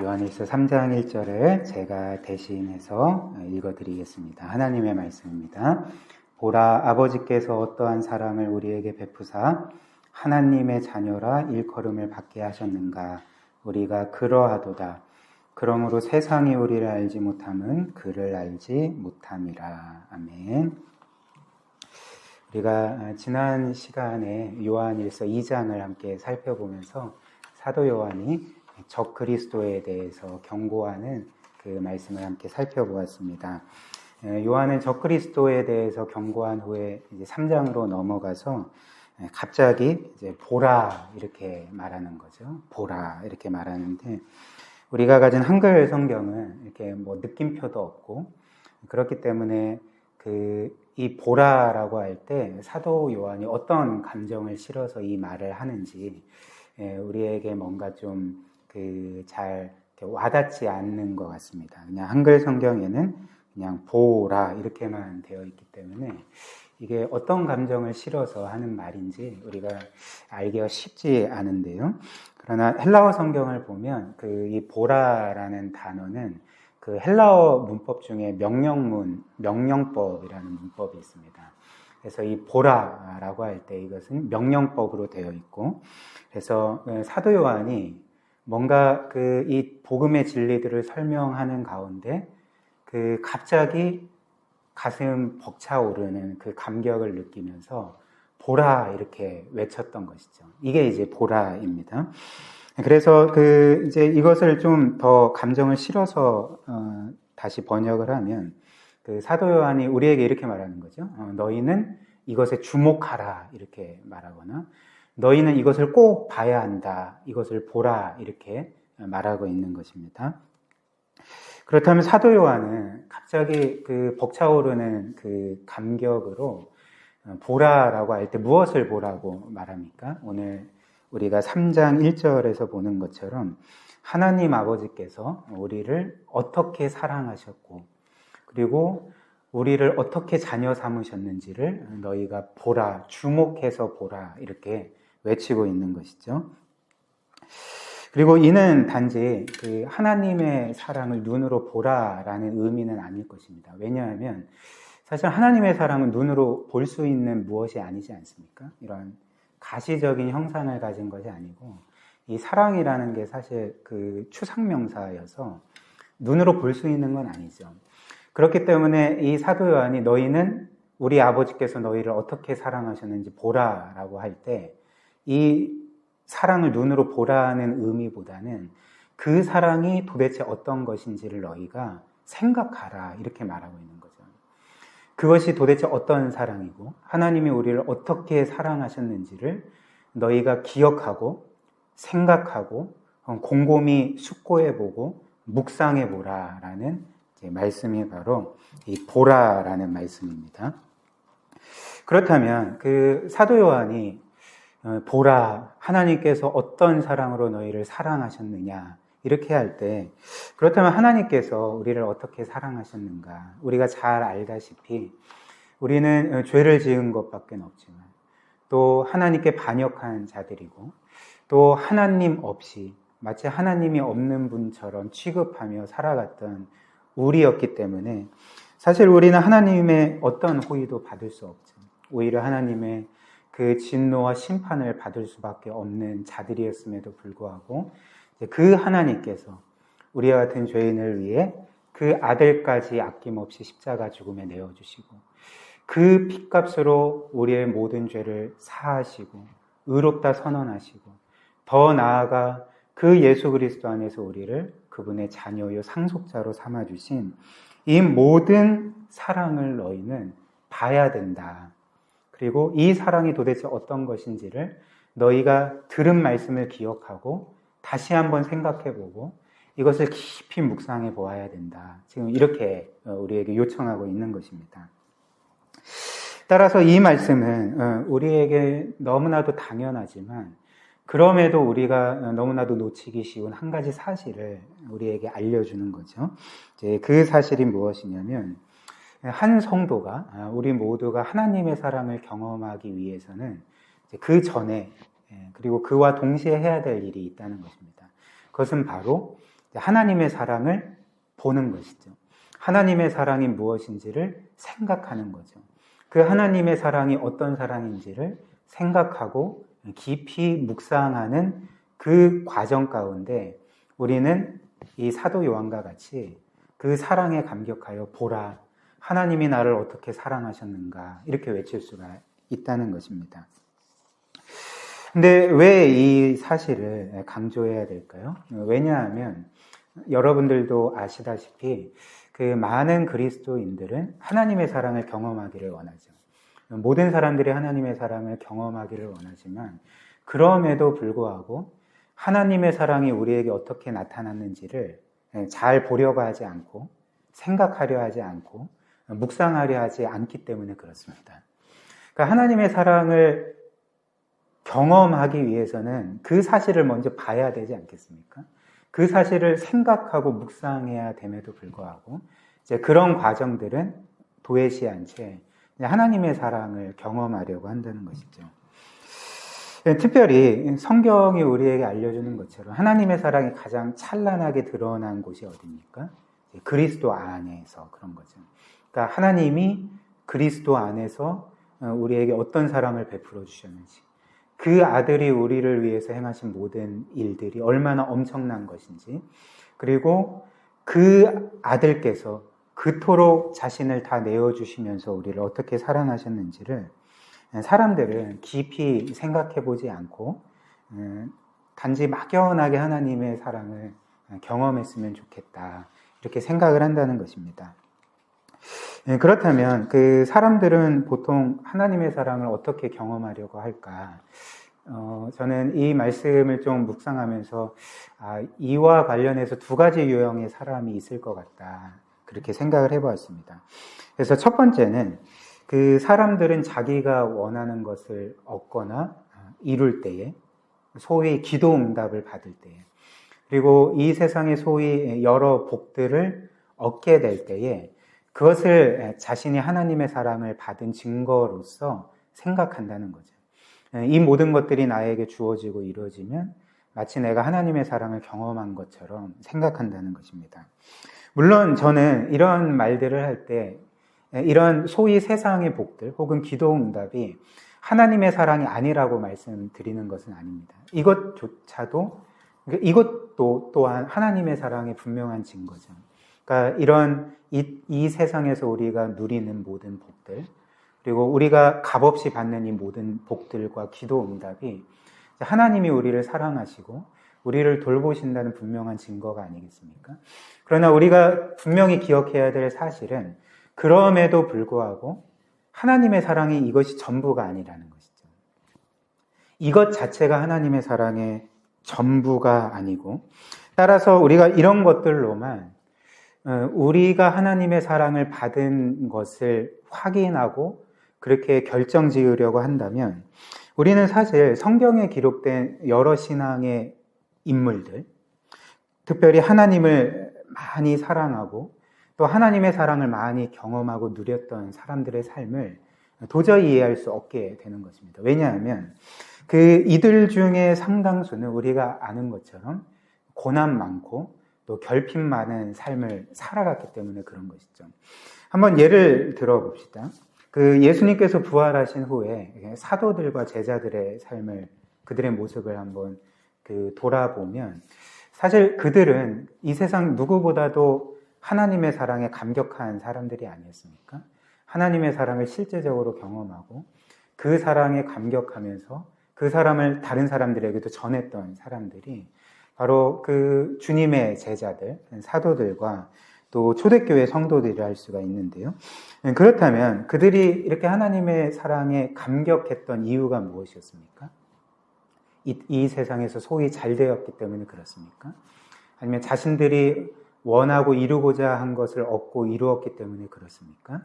요한일서 3장 1절을 제가 대신해서 읽어드리겠습니다. 하나님의 말씀입니다. 보라, 아버지께서 어떠한 사랑을 우리에게 베푸사 하나님의 자녀라 일컬음을 받게 하셨는가. 우리가 그러하도다. 그러므로 세상이 우리를 알지 못함은 그를 알지 못함이라. 아멘. 우리가 지난 시간에 요한일서 2장을 함께 살펴보면서 사도 요한이 적그리스도에 대해서 경고하는 그 말씀을 함께 살펴보았습니다. 요한은 적그리스도에 대해서 경고한 후에 이제 3장으로 넘어가서 갑자기 이제 보라 이렇게 말하는 거죠. 보라 이렇게 말하는데 우리가 가진 한글 성경은 이렇게 뭐 느낌표도 없고 그렇기 때문에 이 보라라고 할 때 사도 요한이 어떤 감정을 실어서 이 말을 하는지 우리에게 뭔가 좀 잘 와닿지 않는 것 같습니다. 그냥 한글 성경에는 그냥 보라 이렇게만 되어 있기 때문에 이게 어떤 감정을 실어서 하는 말인지 우리가 알기가 쉽지 않은데요. 그러나 헬라어 성경을 보면 이 보라라는 단어는 그 헬라어 문법 중에 명령법이라는 문법이 있습니다. 그래서 이 보라라고 할 때 이것은 명령법으로 되어 있고, 그래서 사도 요한이 뭔가 이 복음의 진리들을 설명하는 가운데 갑자기 가슴 벅차오르는 그 감격을 느끼면서 보라 이렇게 외쳤던 것이죠. 이게 이제 보라입니다. 그래서 이제 이것을 좀 더 감정을 실어서 다시 번역을 하면 사도 요한이 우리에게 이렇게 말하는 거죠. 너희는 이것에 주목하라 이렇게 말하거나 너희는 이것을 꼭 봐야 한다. 이것을 보라 이렇게 말하고 있는 것입니다. 그렇다면 사도 요한은 갑자기 벅차오르는 감격으로 보라라고 할 때 무엇을 보라고 말합니까? 오늘 우리가 3장 1절에서 보는 것처럼 하나님 아버지께서 우리를 어떻게 사랑하셨고 그리고 우리를 어떻게 자녀 삼으셨는지를 너희가 보라, 주목해서 보라 이렇게 외치고 있는 것이죠. 그리고 이는 단지 하나님의 사랑을 눈으로 보라라는 의미는 아닐 것입니다. 왜냐하면 사실 하나님의 사랑은 눈으로 볼 수 있는 무엇이 아니지 않습니까? 이런 가시적인 형상을 가진 것이 아니고 이 사랑이라는 게 사실 추상명사여서 눈으로 볼 수 있는 건 아니죠. 그렇기 때문에 이 사도 요한이 너희는 우리 아버지께서 너희를 어떻게 사랑하셨는지 보라라고 할 때 이 사랑을 눈으로 보라는 의미보다는 그 사랑이 도대체 어떤 것인지를 너희가 생각하라 이렇게 말하고 있는 거죠. 그것이 도대체 어떤 사랑이고 하나님이 우리를 어떻게 사랑하셨는지를 너희가 기억하고 생각하고 곰곰이 숙고해보고 묵상해보라라는 말씀이 바로 이 보라라는 말씀입니다. 그렇다면 사도 요한이 보라, 하나님께서 어떤 사랑으로 너희를 사랑하셨느냐 이렇게 할 때 그렇다면 하나님께서 우리를 어떻게 사랑하셨는가 우리가 잘 알다시피 우리는 죄를 지은 것밖에 없지만 또 하나님께 반역한 자들이고 또 하나님 없이 마치 하나님이 없는 분처럼 취급하며 살아갔던 우리였기 때문에 사실 우리는 하나님의 어떤 호의도 받을 수 없죠. 오히려 하나님의 진노와 심판을 받을 수밖에 없는 자들이었음에도 불구하고 그 하나님께서 우리와 같은 죄인을 위해 그 아들까지 아낌없이 십자가 죽음에 내어주시고 그 핏값으로 우리의 모든 죄를 사하시고 의롭다 선언하시고 더 나아가 그 예수 그리스도 안에서 우리를 그분의 자녀요 상속자로 삼아주신 이 모든 사랑을 너희는 봐야 된다. 그리고 이 사랑이 도대체 어떤 것인지를 너희가 들은 말씀을 기억하고 다시 한번 생각해보고 이것을 깊이 묵상해 보아야 된다. 지금 이렇게 우리에게 요청하고 있는 것입니다. 따라서 이 말씀은 우리에게 너무나도 당연하지만 그럼에도 우리가 너무나도 놓치기 쉬운 한 가지 사실을 우리에게 알려주는 거죠. 이제 그 사실이 무엇이냐면 한 성도가 우리 모두가 하나님의 사랑을 경험하기 위해서는 그 전에 그리고 그와 동시에 해야 될 일이 있다는 것입니다. 그것은 바로 하나님의 사랑을 보는 것이죠. 하나님의 사랑이 무엇인지를 생각하는 거죠. 그 하나님의 사랑이 어떤 사랑인지를 생각하고 깊이 묵상하는 그 과정 가운데 우리는 이 사도 요한과 같이 그 사랑에 감격하여 보라, 하나님이 나를 어떻게 사랑하셨는가 이렇게 외칠 수가 있다는 것입니다. 근데 왜 이 사실을 강조해야 될까요? 왜냐하면 여러분들도 아시다시피 그 많은 그리스도인들은 하나님의 사랑을 경험하기를 원하죠. 모든 사람들이 하나님의 사랑을 경험하기를 원하지만 그럼에도 불구하고 하나님의 사랑이 우리에게 어떻게 나타났는지를 잘 보려고 하지 않고 생각하려 하지 않고 묵상하려 하지 않기 때문에 그렇습니다. 그러니까 하나님의 사랑을 경험하기 위해서는 그 사실을 먼저 봐야 되지 않겠습니까? 그 사실을 생각하고 묵상해야 됨에도 불구하고 이제 그런 과정들은 도외시한 채 하나님의 사랑을 경험하려고 한다는 것이죠. 특별히 성경이 우리에게 알려주는 것처럼 하나님의 사랑이 가장 찬란하게 드러난 곳이 어디입니까? 그리스도 안에서 그런 거죠. 그러니까 하나님이 그리스도 안에서 우리에게 어떤 사랑을 베풀어 주셨는지, 그 아들이 우리를 위해서 행하신 모든 일들이 얼마나 엄청난 것인지, 그리고 그 아들께서 그토록 자신을 다 내어주시면서 우리를 어떻게 사랑하셨는지를 사람들은 깊이 생각해 보지 않고 단지 막연하게 하나님의 사랑을 경험했으면 좋겠다 이렇게 생각을 한다는 것입니다. 그렇다면 그 사람들은 보통 하나님의 사랑을 어떻게 경험하려고 할까? 저는 이 말씀을 좀 묵상하면서 이와 관련해서 두 가지 유형의 사람이 있을 것 같다 그렇게 생각을 해보았습니다. 그래서 첫 번째는 그 사람들은 자기가 원하는 것을 얻거나 이룰 때에, 소위 기도 응답을 받을 때에, 그리고 이 세상의 소위 여러 복들을 얻게 될 때에 그것을 자신이 하나님의 사랑을 받은 증거로서 생각한다는 거죠. 이 모든 것들이 나에게 주어지고 이루어지면 마치 내가 하나님의 사랑을 경험한 것처럼 생각한다는 것입니다. 물론 저는 이런 말들을 할 때 이런 소위 세상의 복들 혹은 기도 응답이 하나님의 사랑이 아니라고 말씀드리는 것은 아닙니다. 이것도 또한 하나님의 사랑의 분명한 증거죠. 그러니까 이런 이 세상에서 우리가 누리는 모든 복들, 그리고 우리가 값없이 받는 이 모든 복들과 기도 응답이 하나님이 우리를 사랑하시고 우리를 돌보신다는 분명한 증거가 아니겠습니까? 그러나 우리가 분명히 기억해야 될 사실은 그럼에도 불구하고 하나님의 사랑이 이것이 전부가 아니라는 것이죠. 이것 자체가 하나님의 사랑의 전부가 아니고, 따라서 우리가 이런 것들로만 우리가 하나님의 사랑을 받은 것을 확인하고 그렇게 결정 지으려고 한다면 우리는 사실 성경에 기록된 여러 신앙의 인물들, 특별히 하나님을 많이 사랑하고 또 하나님의 사랑을 많이 경험하고 누렸던 사람들의 삶을 도저히 이해할 수 없게 되는 것입니다. 왜냐하면 이들 중에 상당수는 우리가 아는 것처럼 고난 많고 또 결핍 많은 삶을 살아갔기 때문에 그런 것이죠. 한번 예를 들어봅시다. 예수님께서 부활하신 후에 사도들과 제자들의 삶을, 그들의 모습을 한번 돌아보면 사실 그들은 이 세상 누구보다도 하나님의 사랑에 감격한 사람들이 아니었습니까? 하나님의 사랑을 실제적으로 경험하고 그 사랑에 감격하면서 그 사람을 다른 사람들에게도 전했던 사람들이 바로 그 주님의 제자들, 사도들과 또 초대교회 성도들이라 할 수가 있는데요. 그렇다면 그들이 이렇게 하나님의 사랑에 감격했던 이유가 무엇이었습니까? 이 세상에서 소위 잘 되었기 때문에 그렇습니까? 아니면 자신들이 원하고 이루고자 한 것을 얻고 이루었기 때문에 그렇습니까?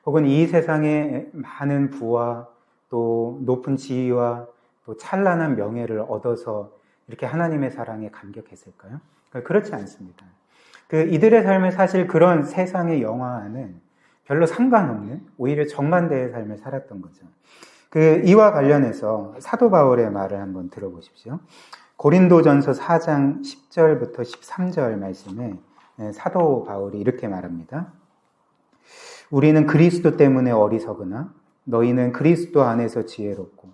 혹은 이 세상에 많은 부와 또 높은 지위와 또 찬란한 명예를 얻어서 이렇게 하나님의 사랑에 감격했을까요? 그렇지 않습니다. 이들의 삶은 사실 그런 세상의 영화와는 별로 상관없는 오히려 정반대의 삶을 살았던 거죠. 이와 관련해서 사도 바울의 말을 한번 들어보십시오. 고린도전서 4장 10절부터 13절 말씀에 사도 바울이 이렇게 말합니다. 우리는 그리스도 때문에 어리석으나 너희는 그리스도 안에서 지혜롭고,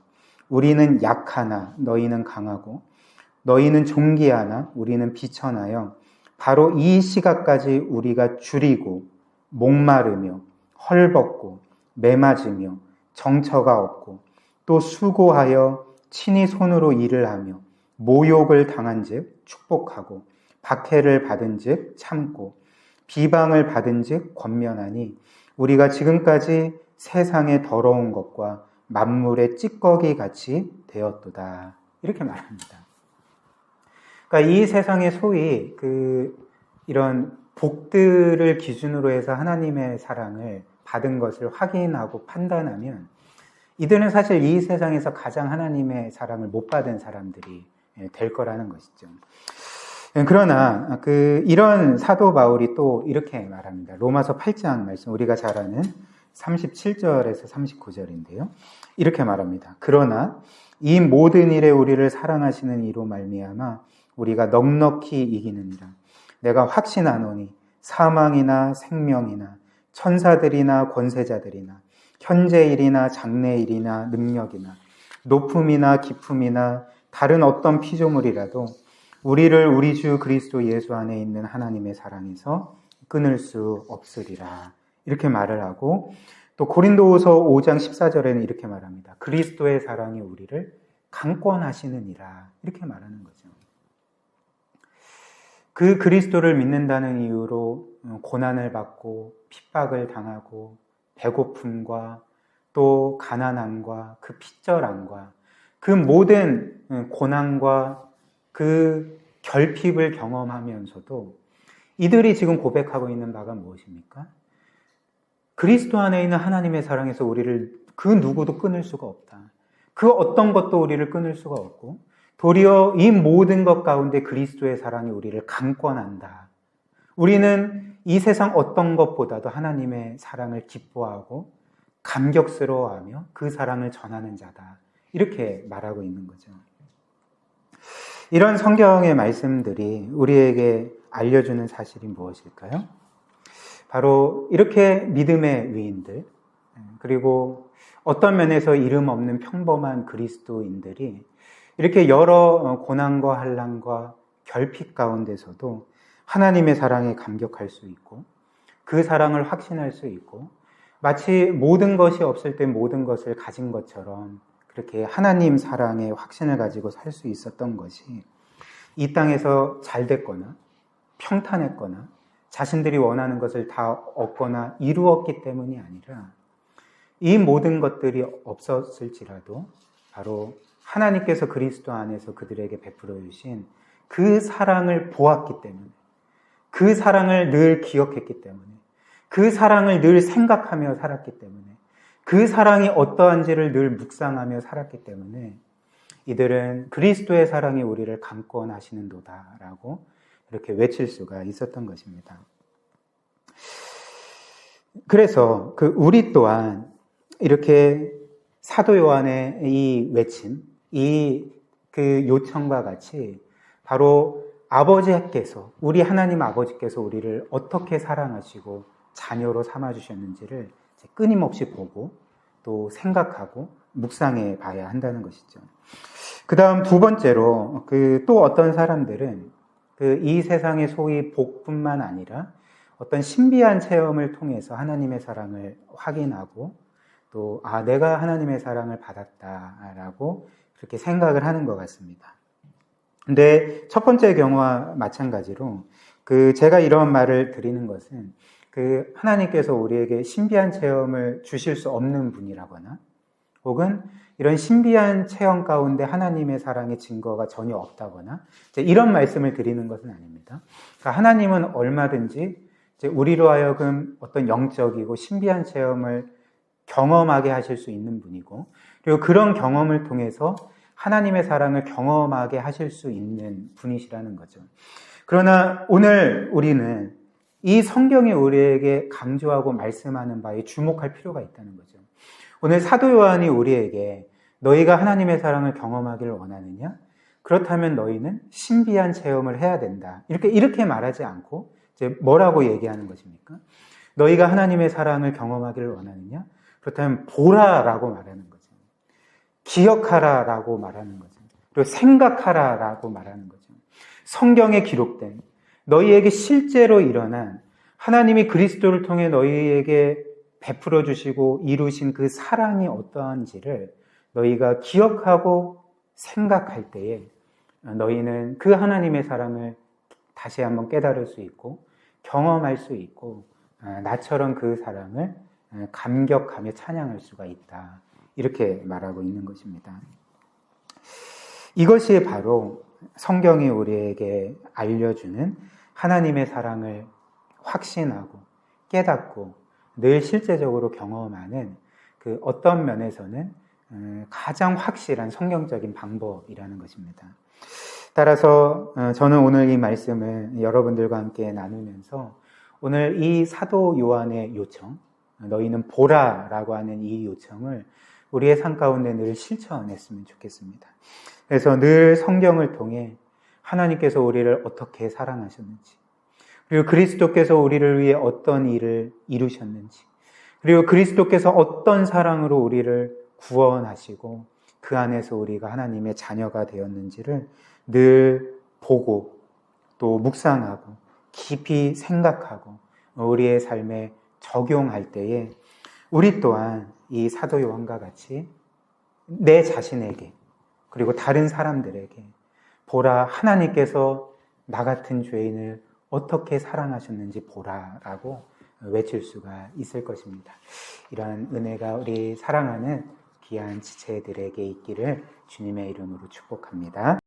우리는 약하나 너희는 강하고, 너희는 존귀하나 우리는 비천하여 바로 이 시각까지 우리가 줄이고 목마르며 헐벗고 매맞으며 정처가 없고, 또 수고하여 친히 손으로 일을 하며 모욕을 당한즉 축복하고, 박해를 받은즉 참고, 비방을 받은즉 권면하니 우리가 지금까지 세상의 더러운 것과 만물의 찌꺼기 같이 되었도다. 이렇게 말합니다. 그러니까 이 세상에 소위 이런 복들을 기준으로 해서 하나님의 사랑을 받은 것을 확인하고 판단하면 이들은 사실 이 세상에서 가장 하나님의 사랑을 못 받은 사람들이 될 거라는 것이죠. 그러나 이런 사도 바울이 또 이렇게 말합니다. 로마서 8장 말씀, 우리가 잘 아는 37절에서 39절인데요. 이렇게 말합니다. 그러나 이 모든 일에 우리를 사랑하시는 이로 말미암아 우리가 넉넉히 이기느니라. 내가 확신하노니 사망이나 생명이나 천사들이나 권세자들이나 현재일이나 장래일이나 능력이나 높음이나 깊음이나 다른 어떤 피조물이라도 우리를 우리 주 그리스도 예수 안에 있는 하나님의 사랑에서 끊을 수 없으리라. 이렇게 말을 하고, 또 고린도후서 5장 14절에는 이렇게 말합니다. 그리스도의 사랑이 우리를 강권하시느니라. 이렇게 말하는 거죠. 그 그리스도를 믿는다는 이유로 고난을 받고 핍박을 당하고 배고픔과 또 가난함과 그 핏절함과 그 모든 고난과 그 결핍을 경험하면서도 이들이 지금 고백하고 있는 바가 무엇입니까? 그리스도 안에 있는 하나님의 사랑에서 우리를 그 누구도 끊을 수가 없다. 그 어떤 것도 우리를 끊을 수가 없고, 도리어 이 모든 것 가운데 그리스도의 사랑이 우리를 강권한다. 우리는 이 세상 어떤 것보다도 하나님의 사랑을 기뻐하고 감격스러워하며 그 사랑을 전하는 자다. 이렇게 말하고 있는 거죠. 이런 성경의 말씀들이 우리에게 알려주는 사실이 무엇일까요? 바로 이렇게 믿음의 위인들, 그리고 어떤 면에서 이름 없는 평범한 그리스도인들이 이렇게 여러 고난과 환난과 결핍 가운데서도 하나님의 사랑에 감격할 수 있고, 그 사랑을 확신할 수 있고, 마치 모든 것이 없을 때 모든 것을 가진 것처럼 그렇게 하나님 사랑의 확신을 가지고 살 수 있었던 것이 이 땅에서 잘 됐거나 평탄했거나 자신들이 원하는 것을 다 얻거나 이루었기 때문이 아니라, 이 모든 것들이 없었을지라도 바로 하나님께서 그리스도 안에서 그들에게 베풀어 주신 그 사랑을 보았기 때문에, 그 사랑을 늘 기억했기 때문에, 그 사랑을 늘 생각하며 살았기 때문에, 그 사랑이 어떠한지를 늘 묵상하며 살았기 때문에 이들은 그리스도의 사랑이 우리를 강권하시는도다라고 이렇게 외칠 수가 있었던 것입니다. 그래서 우리 또한 이렇게 사도 요한의 이 외침, 이 요청과 같이 바로 아버지께서, 우리 하나님 아버지께서 우리를 어떻게 사랑하시고 자녀로 삼아주셨는지를 끊임없이 보고 또 생각하고 묵상해 봐야 한다는 것이죠. 그 다음 두 번째로 또 어떤 사람들은 이 세상의 소위 복뿐만 아니라 어떤 신비한 체험을 통해서 하나님의 사랑을 확인하고 또 내가 하나님의 사랑을 받았다라고 그렇게 생각을 하는 것 같습니다. 근데 첫 번째 경우와 마찬가지로 제가 이런 말을 드리는 것은 하나님께서 우리에게 신비한 체험을 주실 수 없는 분이라거나 혹은 이런 신비한 체험 가운데 하나님의 사랑의 증거가 전혀 없다거나 이런 말씀을 드리는 것은 아닙니다. 그러니까 하나님은 얼마든지 우리로 하여금 어떤 영적이고 신비한 체험을 경험하게 하실 수 있는 분이고, 그리고 그런 경험을 통해서 하나님의 사랑을 경험하게 하실 수 있는 분이시라는 거죠. 그러나 오늘 우리는 이 성경이 우리에게 강조하고 말씀하는 바에 주목할 필요가 있다는 거죠. 오늘 사도 요한이 우리에게 너희가 하나님의 사랑을 경험하기를 원하느냐? 그렇다면 너희는 신비한 체험을 해야 된다. 이렇게 말하지 않고 이제 뭐라고 얘기하는 것입니까? 너희가 하나님의 사랑을 경험하기를 원하느냐? 그렇다면 보라라고 말하는 거죠. 기억하라라고 말하는 거죠. 그리고 생각하라라고 말하는 거죠. 성경에 기록된 너희에게 실제로 일어난 하나님이 그리스도를 통해 너희에게 베풀어 주시고 이루신 그 사랑이 어떠한지를 너희가 기억하고 생각할 때에 너희는 그 하나님의 사랑을 다시 한번 깨달을 수 있고 경험할 수 있고 나처럼 그 사랑을 감격하며 찬양할 수가 있다. 이렇게 말하고 있는 것입니다. 이것이 바로 성경이 우리에게 알려주는 하나님의 사랑을 확신하고 깨닫고 늘 실제적으로 경험하는 그 어떤 면에서는 가장 확실한 성경적인 방법이라는 것입니다. 따라서 저는 오늘 이 말씀을 여러분들과 함께 나누면서 오늘 이 사도 요한의 요청, 너희는 보라라고 하는 이 요청을 우리의 삶 가운데 늘 실천했으면 좋겠습니다. 그래서 늘 성경을 통해 하나님께서 우리를 어떻게 사랑하셨는지, 그리고 그리스도께서 우리를 위해 어떤 일을 이루셨는지, 그리고 그리스도께서 어떤 사랑으로 우리를 구원하시고 그 안에서 우리가 하나님의 자녀가 되었는지를 늘 보고 또 묵상하고 깊이 생각하고 우리의 삶에 적용할 때에 우리 또한 이 사도 요한과 같이 내 자신에게 그리고 다른 사람들에게 보라, 하나님께서 나 같은 죄인을 어떻게 사랑하셨는지 보라라고 외칠 수가 있을 것입니다. 이러한 은혜가 우리 사랑하는 귀한 지체들에게 있기를 주님의 이름으로 축복합니다.